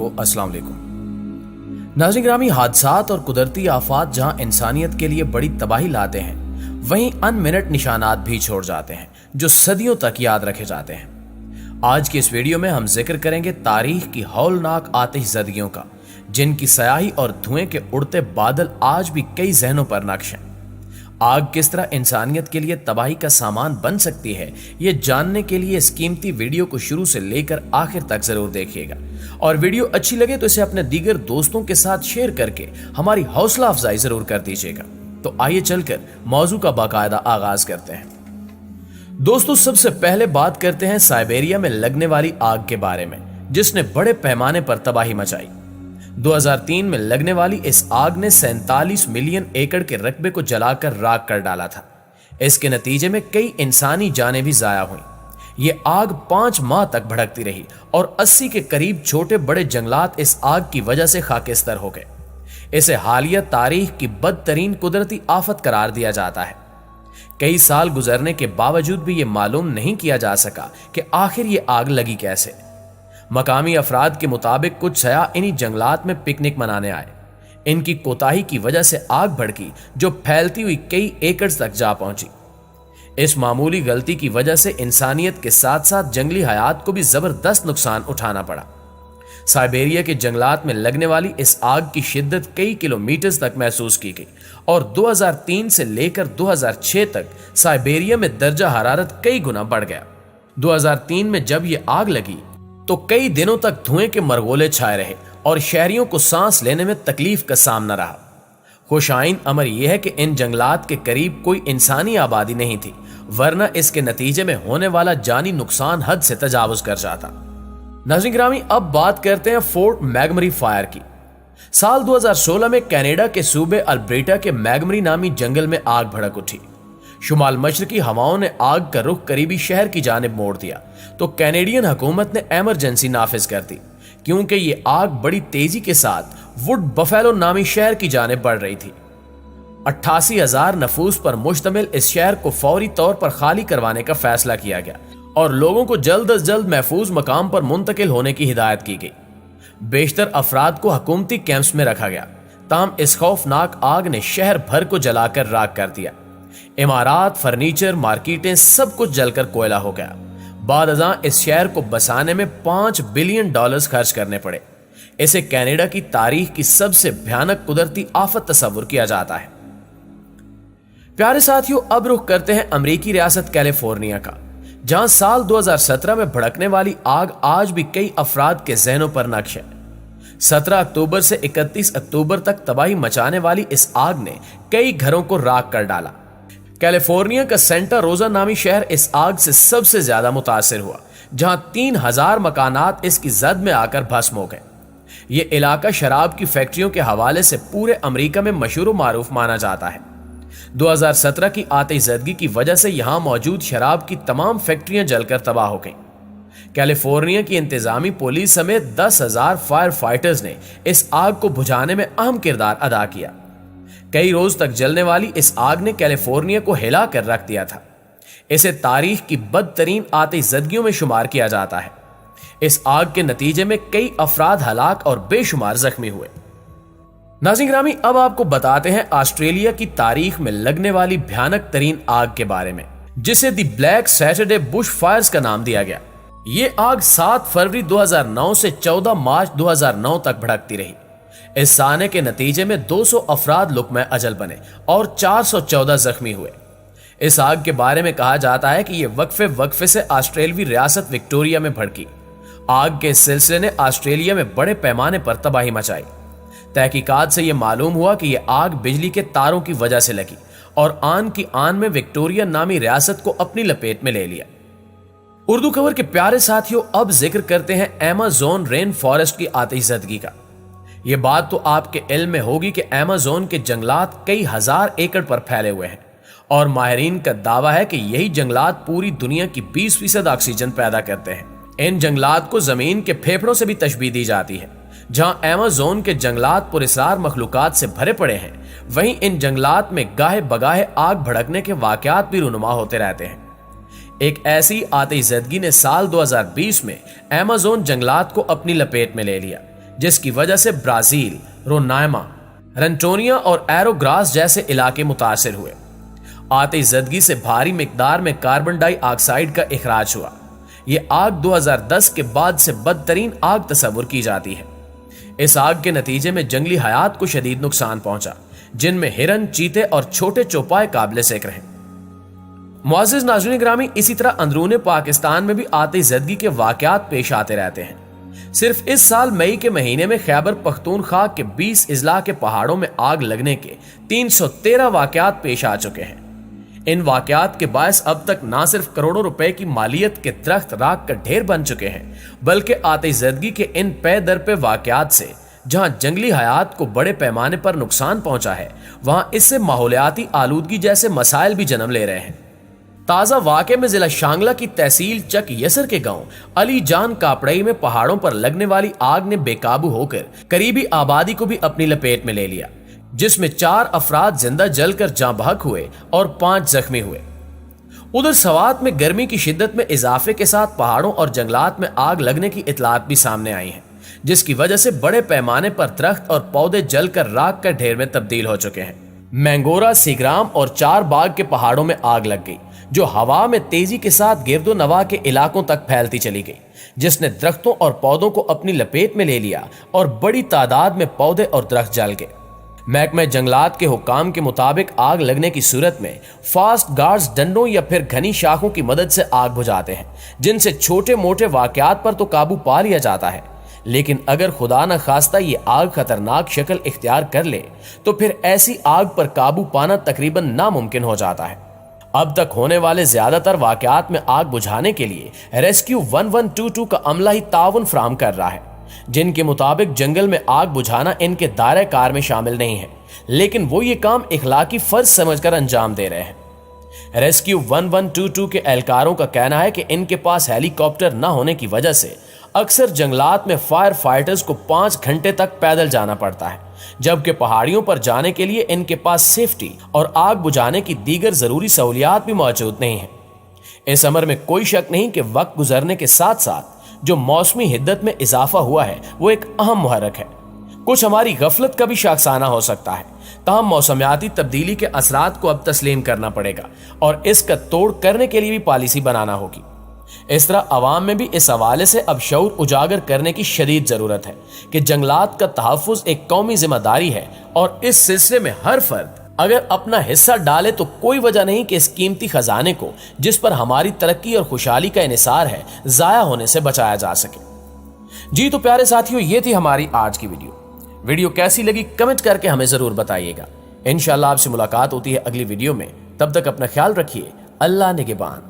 को अस्सलाम वालेकुम। नाज़रीन ग्रामी, हादसात और कुदरती आफात जहां इंसानियत के लिए बड़ी तबाही लाते हैं, वहीं अनमिनट निशानात भी छोड़ जाते हैं जो सदियों तक याद रखे जाते हैं। आज की इस वीडियो में हम जिक्र करेंगे तारीख की हौलनाक आतिशज़दगियों का, जिनकी स्याही और धुएं के उड़ते बादल आज भी कई जहनों पर नक्श हैं। आग किस तरह इंसानियत के लिए तबाही का सामान बन सकती है, ये जानने के लिए इस कीमती वीडियो को शुरू से लेकर आखिर तक जरूर देखिएगा। और वीडियो अच्छी लगे तो इसे अपने दीगर दोस्तों के साथ शेयर करके हमारी हौसला अफजाई जरूर कर दीजिएगा। तो आइए चलकर मौजू का बाकायदा आगाज करते हैं। दोस्तों, सबसे पहले बात करते हैं साइबेरिया में लगने वाली आग के बारे में, जिसने बड़े पैमाने पर तबाही मचाई। 2003 में लगने वाली इस आग ने 47 मिलियन एकड़ के रकबे को जलाकर राख कर डाला था। इसके नतीजे में कई इंसानी जानें भी जाया हुई। ये आग 5 माह तक भड़कती रही और 80 के करीब छोटे बड़े जंगलात इस आग की वजह से खाकिस्तर हो गए। इसे हालिया तारीख की बदतरीन कुदरती आफत करार दिया जाता है। कई साल गुजरने के बावजूद भी ये मालूम नहीं किया जा सका कि आखिर ये आग लगी कैसे। मकामी अफराद के मुताबिक कुछ सयाह इन्हीं जंगलात में पिकनिक मनाने आए। इनकी कोताही की वजह से आग भड़की जो फैलती हुई कई एकड़ तक जा पहुंची। इस मामूली गलती की वजह से इंसानियत के साथ साथ जंगली हयात को भी जबरदस्त नुकसान उठाना पड़ा। साइबेरिया के जंगलात में लगने वाली इस आग की शिद्दत कई किलोमीटर तक महसूस की गई और 2003 से लेकर 2006 तक साइबेरिया में दर्जा हरारत कई गुना बढ़ गया। 2003 में जब यह आग लगी तो कई दिनों तक धुएं के मरगोले छाए रहे और शहरियों को सांस लेने में तकलीफ का सामना रहा। खुशाइन अमर यह है कि इन जंगलात के करीब कोई इंसानी आबादी नहीं थी, वरना इसके नतीजे में होने वाला जानी नुकसान हद से तजावुज कर जाता। नाज़रीन ग्रामी, अब बात करते हैं फोर्ट मैगमरी फायर की। साल 2016 में कनाडा के सूबे अल्बर्टा के मैगमरी नामी जंगल में आग भड़क उठी। शुमाल मशरकी हवाओं ने आग का रुख करीबी शहर की जानिब मोड़ दिया तो कैनेडियन हुकूमत ने इमरजेंसी नाफिज कर दी, क्योंकि ये आग बड़ी तेजी के साथ वुड बफेलो नामी शहर की जानिब बढ़ रही थी। 88,000 नफूस पर मुश्तमिल इस शहर को फौरी तौर पर खाली करवाने का फैसला किया गया और लोगों को जल्द अज जल्द महफूज मकाम पर मुंतकिल होने की हिदायत की गई। बेशतर अफराद को हुकूमती कैंप्स में रखा गया। ताहम इस खौफनाक आग ने शहर भर को जलाकर राख कर दिया। इमारात, फर्नीचर, मार्केटें सब कुछ जलकर कोयला हो गया। बाद अज़ां इस शहर को बसाने में $5 बिलियन खर्च करने पड़े। इसे कनाडा की तारीख की सबसे भयानक कुदरती आफत तस्वुर किया जाता है। प्यारे साथियों, अब रुख करते हैं अमेरिकी रियासत कैलिफोर्निया का, जहां साल 2017 में भड़कने वाली आग आज भी कई अफराद के जहनों पर नक्श है। 17 अक्टूबर से 31 अक्टूबर तक तबाही मचाने वाली इस आग ने कई घरों को राख कर डाला। कैलिफोर्निया का सेंटा रोजा नामी शहर इस आग से सबसे ज्यादा मुतासिर हुआ, जहां 3000 मकानात इसकी जद में आकर भस्म हो गए। ये इलाका शराब की फैक्ट्रियों के हवाले से पूरे अमेरिका में मशहूर मारूफ माना जाता है। 2017 की आतिशज़दगी की वजह से यहां मौजूद शराब की तमाम फैक्ट्रियां जलकर तबाह हो गईं। कैलिफोर्निया की इंतजामी पुलिस समेत 10,000 फायर फाइटर्स ने इस आग को बुझाने में अहम किरदार अदा किया। कई रोज तक जलने वाली इस आग ने कैलिफोर्निया को हिला कर रख दिया था। इसे तारीख की बदतरीन आतिशज़दगियों में शुमार किया जाता है। इस आग के नतीजे में कई अफराद हलाक और बेशुमार जख्मी हुए। नाज़रीन ग्रामी, अब आपको बताते हैं ऑस्ट्रेलिया की तारीख में लगने वाली भयानक तरीन आग के बारे में, जिसे दी ब्लैक सैटरडे बुश फायर्स का नाम दिया गया। ये आग 7 फरवरी 2009 से 14 मार्च 2009 तक भड़कती रही। इस साने के नतीजे में 200 अफराद लुकमे अजल बने और 414 जख्मी हुए। इस आग के बारे में कहा जाता है कि यह वक्फे से ऑस्ट्रेलियाई रियासत विक्टोरिया में भड़की। आग के इस सिलसिले ने ऑस्ट्रेलिया में बड़े पैमाने पर तबाही मचाई। तहकीकात से यह मालूम हुआ कि यह आग बिजली के तारों की वजह से लगी और आन की आन में विक्टोरिया नामी रियासत को अपनी लपेट में ले लिया। उर्दू खबर के प्यारे साथियों, अब जिक्र करते हैं अमेज़न रेन फॉरेस्ट की आतिशज़दगी का। यह बात तो आपके इल्म में होगी कि अमेज़न के जंगलात कई हजार एकड़ पर फैले हुए हैं और माहिरीन का दावा है कि यही जंगलात पूरी दुनिया की 20% ऑक्सीजन पैदा करते हैं। इन जंगलात को जमीन के फेफड़ों से भी तशबीह दी जाती है। जहां अमेज़न के जंगलात पुरस्कार मखलूकात से भरे पड़े हैं, वहीं इन जंगलात में गाहे बगाहे आग भड़कने के वाकयात भी रुनुमा होते रहते हैं। एक ऐसी आतिशज़दगी ने साल 2020 में अमेज़न जंगलात को अपनी लपेट में ले लिया, जिसकी वजह से ब्राजील, रोनाइमा, रंटोनिया और एरोग्रास जैसे इलाके मुतासिर हुए। आतिशज़दगी से भारी मिकदार में कार्बन डाई ऑक्साइड का इखराज हुआ। यह आग 2010 के बाद से बदतरीन आग तस्वुर की जाती है। इस आग के नतीजे में जंगली हयात को शदीद नुकसान पहुंचा, जिनमें हिरन, चीते और छोटे चौपाए काबिल ज़िक्र हैं। मुअज़्ज़िज़ नाज़रीन ग्रामी, इसी तरह अंदरूने पाकिस्तान में भी आतिशज़दगी के वाक़यात पेश आते रहते हैं। सिर्फ इस साल मई के महीने में खैबर पख्तूनख्वा के 20 अजला के पहाड़ों में आग लगने के 313 वाक़यात पेश आ चुके हैं। इन वाक़यात के बायस अब तक न सिर्फ करोड़ों रुपए की मालियत के दरख्त राख का ढेर बन चुके हैं, बल्कि आतिशज़दगी के इन पे दर पे वाक़यात से जहां जंगली हयात को बड़े पैमाने पर नुकसान पहुंचा है, वहां इससे माहौलियाती आलूदगी जैसे मसाइल भी जन्म ले रहे हैं। ताज़ा वाक़े में जिला शांगला की तहसील चक यसर के गांव अली जान कापड़ई में पहाड़ों पर लगने वाली आग ने बेकाबू होकर करीबी आबादी को भी अपनी लपेट में ले लिया, जिसमें 4 अफराद जिंदा जलकर जाँ बहक हुए और 5 जख्मी हुए। उधर सवात में गर्मी की शिद्दत में इजाफे के साथ पहाड़ों और जंगलात में आग लगने की इतलात भी सामने आई हैं, जिसकी वजह से बड़े पैमाने पर दरख्त और पौधे जलकर राख का ढेर में तब्दील हो चुके हैं। मैंगोरा, सीग्राम और 4 बाग के पहाड़ों में आग लग गई, जो हवा में तेजी के साथ गिरदो नवा के इलाकों तक फैलती चली गई, जिसने दरख्तों और पौधों को अपनी लपेट में ले लिया और बड़ी तादाद में पौधे और दरख्त जल गए। महकमे जंगलात के हुक्काम के मुताबिक आग लगने की सूरत में फास्ट गार्ड्स डंडों या फिर घनी शाखों की मदद से आग बुझाते हैं, जिनसे छोटे मोटे वाकयात पर तो काबू पा लिया जाता है। लेकिन अगर खुदा न खास्ता ये आग खतरनाक शक्ल इख्तियार कर ले तो फिर ऐसी आग पर काबू पाना तकरीबन नामुमकिन हो जाता है। अब तक होने वाले ज्यादातर वाकयात में आग बुझाने के लिए रेस्क्यू 1122 का अमला ही ताउन फराहम कर रहा है, जिनके मुताबिक जंगल में आग बुझाना इनके दायरे कार में शामिल नहीं है, लेकिन वो ये काम इखलाकी फर्ज समझकर अंजाम दे रहे हैं। रेस्क्यू 1122 के एहलकारों का कहना है कि इनके पास हेलीकॉप्टर न होने की वजह से अक्सर जंगलात में फायर फाइटर्स को 5 घंटे तक पैदल जाना पड़ता है, जबकि पहाड़ियों पर जाने के लिए इनके पास सेफ्टी और आग बुझाने की दीगर जरूरी सहूलियात भी मौजूद नहीं है। इस अमर में कोई शक नहीं कि वक्त गुजरने के साथ साथ जो मौसमी हिद्दत में इजाफा हुआ है वो एक अहम मुहर्रक है। कुछ हमारी गफलत का भी शाखसाना हो सकता है, ताहम मौसमियाती तब्दीली के असरात को अब तस्लीम करना पड़ेगा और इसका तोड़ करने के लिए भी पॉलिसी बनाना होगी। इस तरह अवाम में भी इस हवाले से अब शऊर उजागर करने की शदीद जरूरत है कि जंगलात का तहफ़्फ़ुज़ एक कौमी जिम्मेदारी है और इस सिलसिले में हर फर्द अगर अपना हिस्सा डाले तो कोई वजह नहीं कि इस कीमती खजाने को, जिस पर हमारी तरक्की और खुशहाली का इन्हिसार है, जाया होने से बचाया जा सके। जी तो प्यारे साथियों, ये थी हमारी आज की वीडियो कैसी लगी कमेंट करके हमें जरूर बताइएगा। इंशाअल्लाह आपसे मुलाकात होती है अगली वीडियो में। तब तक अपना ख्याल रखिए। अल्लाह निगहबान।